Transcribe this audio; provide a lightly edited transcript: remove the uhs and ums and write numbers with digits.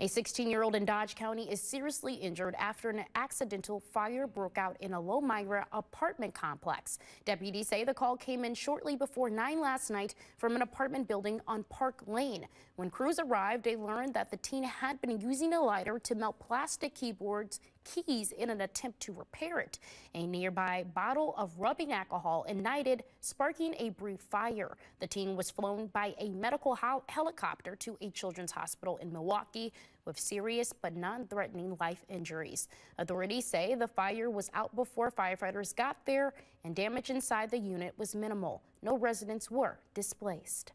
A 16-year-old in Dodge County is seriously injured after an accidental fire broke out in a Lomira apartment complex. Deputies say the call came in shortly before 9 last night from an apartment building on Park Lane. When crews arrived, they learned that the teen had been using a lighter to melt plastic keys in an attempt to repair it. A nearby bottle of rubbing alcohol ignited, sparking a brief fire. The teen was flown by a medical helicopter to a children's hospital in Milwaukee with serious but non-threatening life injuries. Authorities say the fire was out before firefighters got there and damage inside the unit was minimal. No residents were displaced.